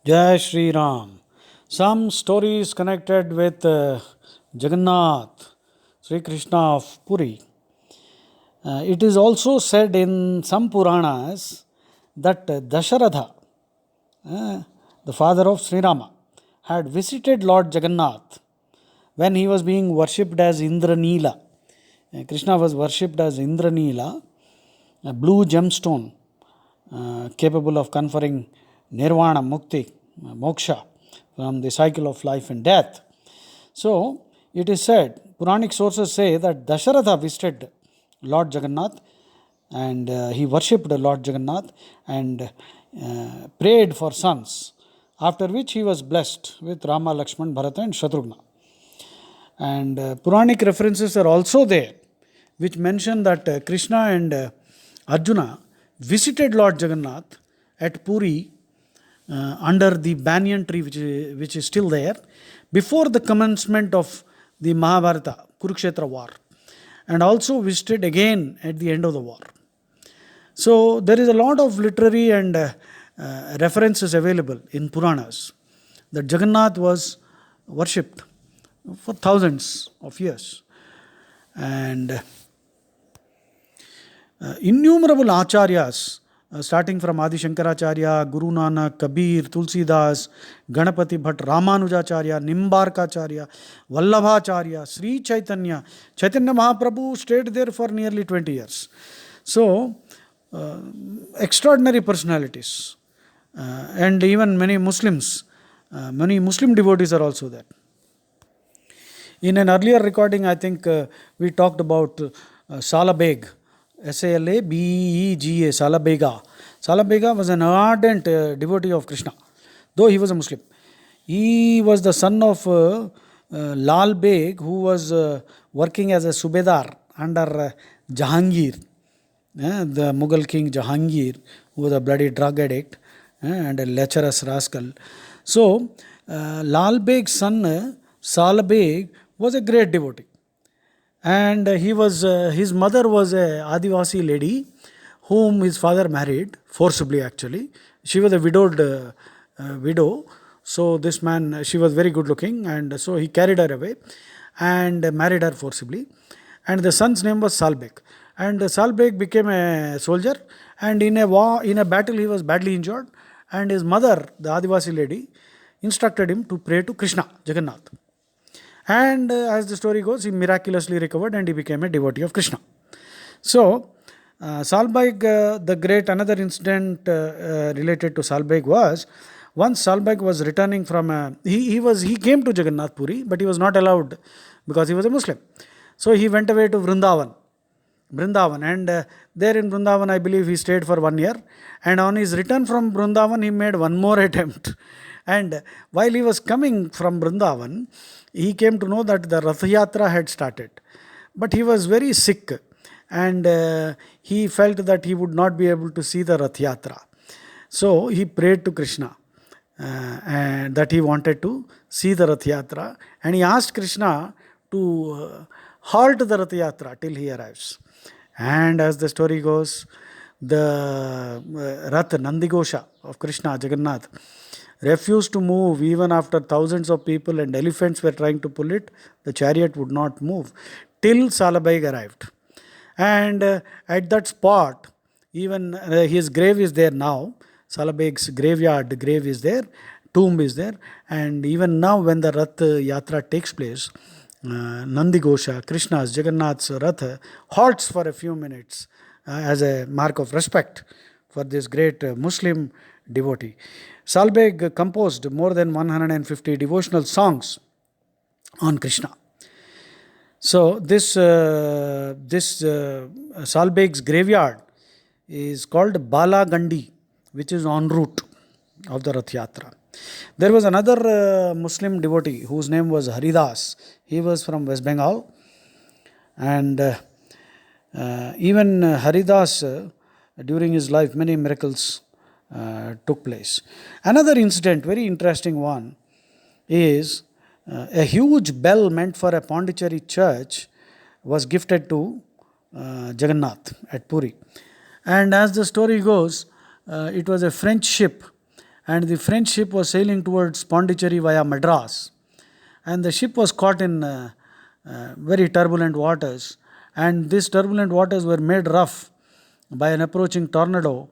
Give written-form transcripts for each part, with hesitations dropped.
Jai Shri Ram. Some stories connected with Jagannath, Sri Krishna of Puri. It is also said in some Puranas that Dasharatha, the father of Sri Rama, had visited Lord Jagannath when he was being worshipped as Indranila. Krishna was worshipped as Indranila, a blue gemstone capable of conferring nirvana, mukti, moksha from the cycle of life and death. So, it is said, Puranic sources say that Dasharatha visited Lord Jagannath and he worshipped Lord Jagannath and prayed for sons, after which he was blessed with Rama, Lakshman, Bharata and Shatrughna. And Puranic references are also there, which mention that Krishna and Arjuna visited Lord Jagannath at Puri under the banyan tree, which is still there, before the commencement of the Mahabharata, Kurukshetra war, and also visited again at the end of the war. So there is a lot of literary and references available in Puranas that Jagannath was worshipped for thousands of years. And innumerable acharyas, starting from Adi Shankaracharya, Guru Nanak, Kabir, Tulsidas, Ganapati Bhatt, Ramanujacharya, Nimbarkacharya, Vallabhacharya, Sri Chaitanya Mahaprabhu stayed there for nearly 20 years. So, extraordinary personalities. And even many Muslims, many Muslim devotees are also there. In an earlier recording, I think we talked about Salabeg, Salabega. Salabega was an ardent devotee of Krishna, though he was a Muslim. He was the son of Lal Beg, who was working as a Subedar under Jahangir, the Mughal king Jahangir, who was a bloody drug addict and a lecherous rascal. So, Lal Beg's son, Salabeg, was a great devotee. And his mother was a Adivasi lady whom his father married, forcibly actually. She was a widowed widow. So this man, she was very good looking, and so he carried her away and married her forcibly. And the son's name was Salbek. And Salbek became a soldier, and in a battle he was badly injured, and his mother, the Adivasi lady, instructed him to pray to Krishna, Jagannath. And as the story goes, he miraculously recovered and he became a devotee of Krishna. So, Salbeg the Great, another incident related to Salbeg was, once Salbeg was returning from, he came to Jagannath Puri, but he was not allowed because he was a Muslim. So, he went away to Vrindavan, and there in Vrindavan, I believe he stayed for 1 year. And on his return from Vrindavan, he made one more attempt. And while he was coming from Vrindavan, he came to know that the Rath Yatra had started. But he was very sick, and he felt that he would not be able to see the Rath Yatra. So he prayed to Krishna and that he wanted to see the Rath Yatra, and he asked Krishna to halt the Rath Yatra till he arrives. And as the story goes, the Rath Nandigosha of Krishna, Jagannath, refused to move even after thousands of people and elephants were trying to pull it. The chariot would not move till Salabeg arrived. And at that spot, even his grave is there now. Salabeg's graveyard grave is there, tomb is there. And even now when the Rath Yatra takes place, Nandigosha, Krishna's, Jagannath's Rath, halts for a few minutes as a mark of respect for this great Muslim devotee. Salbeg composed more than 150 devotional songs on Krishna. So this Salbeg's graveyard is called Bala Gandi, which is en route of the Rath Yatra. There was another Muslim devotee whose name was Haridas. He was from West Bengal, and even Haridas, during his life, many miracles took place. Another incident, very interesting one, is a huge bell meant for a Pondicherry church was gifted to Jagannath at Puri. And as the story goes, it was a French ship and the French ship was sailing towards Pondicherry via Madras, and the ship was caught in very turbulent waters, and these turbulent waters were made rough by an approaching tornado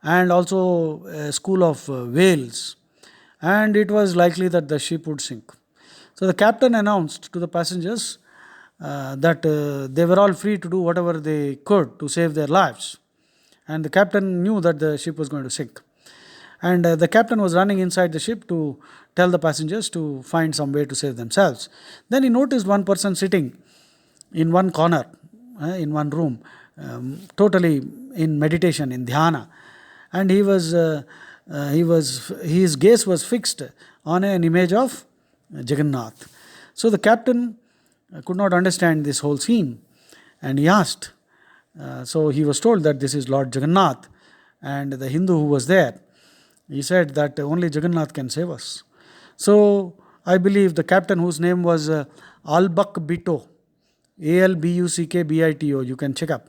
and also a school of whales, and it was likely that the ship would sink. So the captain announced to the passengers that they were all free to do whatever they could to save their lives, and the captain knew that the ship was going to sink. And the captain was running inside the ship to tell the passengers to find some way to save themselves. Then he noticed one person sitting in one corner, in one room, totally in meditation, in dhyana, and his gaze was fixed on an image of Jagannath. So the captain could not understand this whole scene, and he asked. So he was told that this is Lord Jagannath, and the Hindu who was there, he said that only Jagannath can save us. So I believe the captain, whose name was Albuk Bito, Albuckbito, you can check up.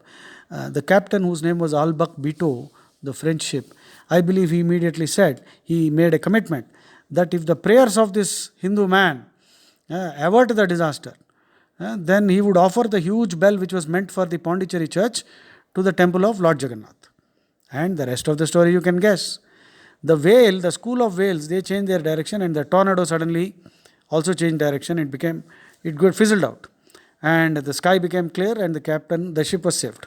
The captain, whose name was Albuk Bito, the French ship, I believe he immediately said, he made a commitment that if the prayers of this Hindu man avert the disaster, then he would offer the huge bell which was meant for the Pondicherry church to the temple of Lord Jagannath. And the rest of the story you can guess. The whale, the school of whales, they changed their direction, and the tornado suddenly also changed direction. It got fizzled out, and the sky became clear, and the ship was saved.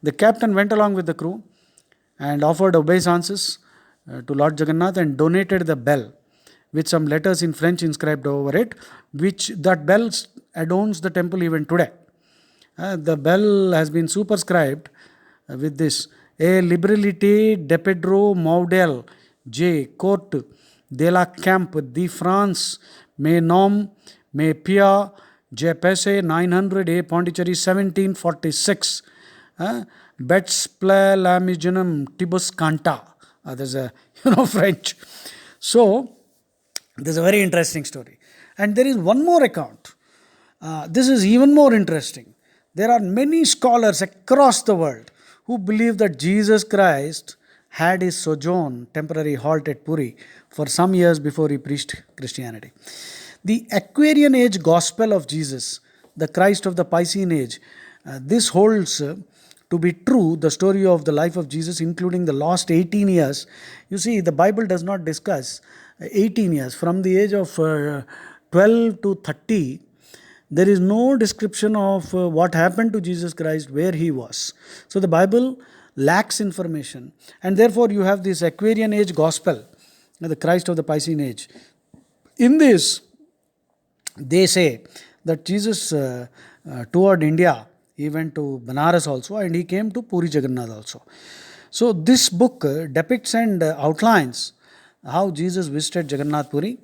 The captain went along with the crew and offered obeisances to Lord Jagannath and donated the bell with some letters in French inscribed over it, which that bell adorns the temple even today. The bell has been superscribed with this: A liberalité de Pedro Maudel J. Court de la Camp de France, me nom, me pia, J. Pese 900 A. Pondicherry 1746. Betsple lamigenum tibus canta. There's a French. So there's a very interesting story. And there is one more account. This is even more interesting. There are many scholars across the world who believe that Jesus Christ had his sojourn, temporary halt at Puri for some years before he preached Christianity. The Aquarian Age Gospel of Jesus, the Christ of the Piscean Age, this holds to be true the story of the life of Jesus, including the last 18 years. You see, the Bible does not discuss 18 years. From the age of 12 to 30, there is no description of what happened to Jesus Christ, where he was. So the Bible lacks information, and therefore you have this Aquarian Age Gospel, the Christ of the Piscean Age. In this, they say that Jesus toured India. He went to Banaras also, and he came to Puri Jagannath also. So this book depicts and outlines how Jesus visited Jagannath Puri,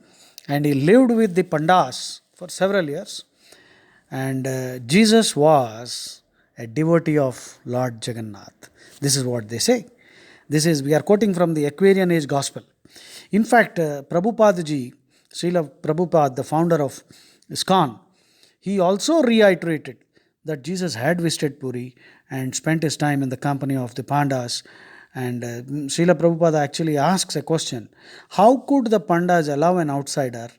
and he lived with the Pandas for several years. And Jesus was a devotee of Lord Jagannath. This is what they say. We are quoting from the Aquarian Age Gospel. In fact, Prabhupada ji, Srila Prabhupada, the founder of ISKCON, he also reiterated that Jesus had visited Puri and spent his time in the company of the Pandas. And Srila Prabhupada actually asks a question: how could the Pandas allow an outsider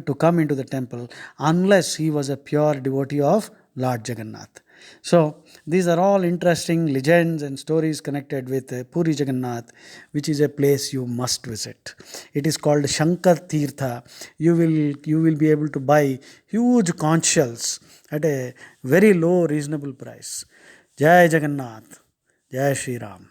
to come into the temple unless he was a pure devotee of Lord Jagannath? So these are all interesting legends and stories connected with Puri Jagannath, which is a place you must visit. It is called Shankar Tirtha. You will be able to buy huge conch shells at a very low, reasonable price. Jai Jagannath, Jai Shri Ram.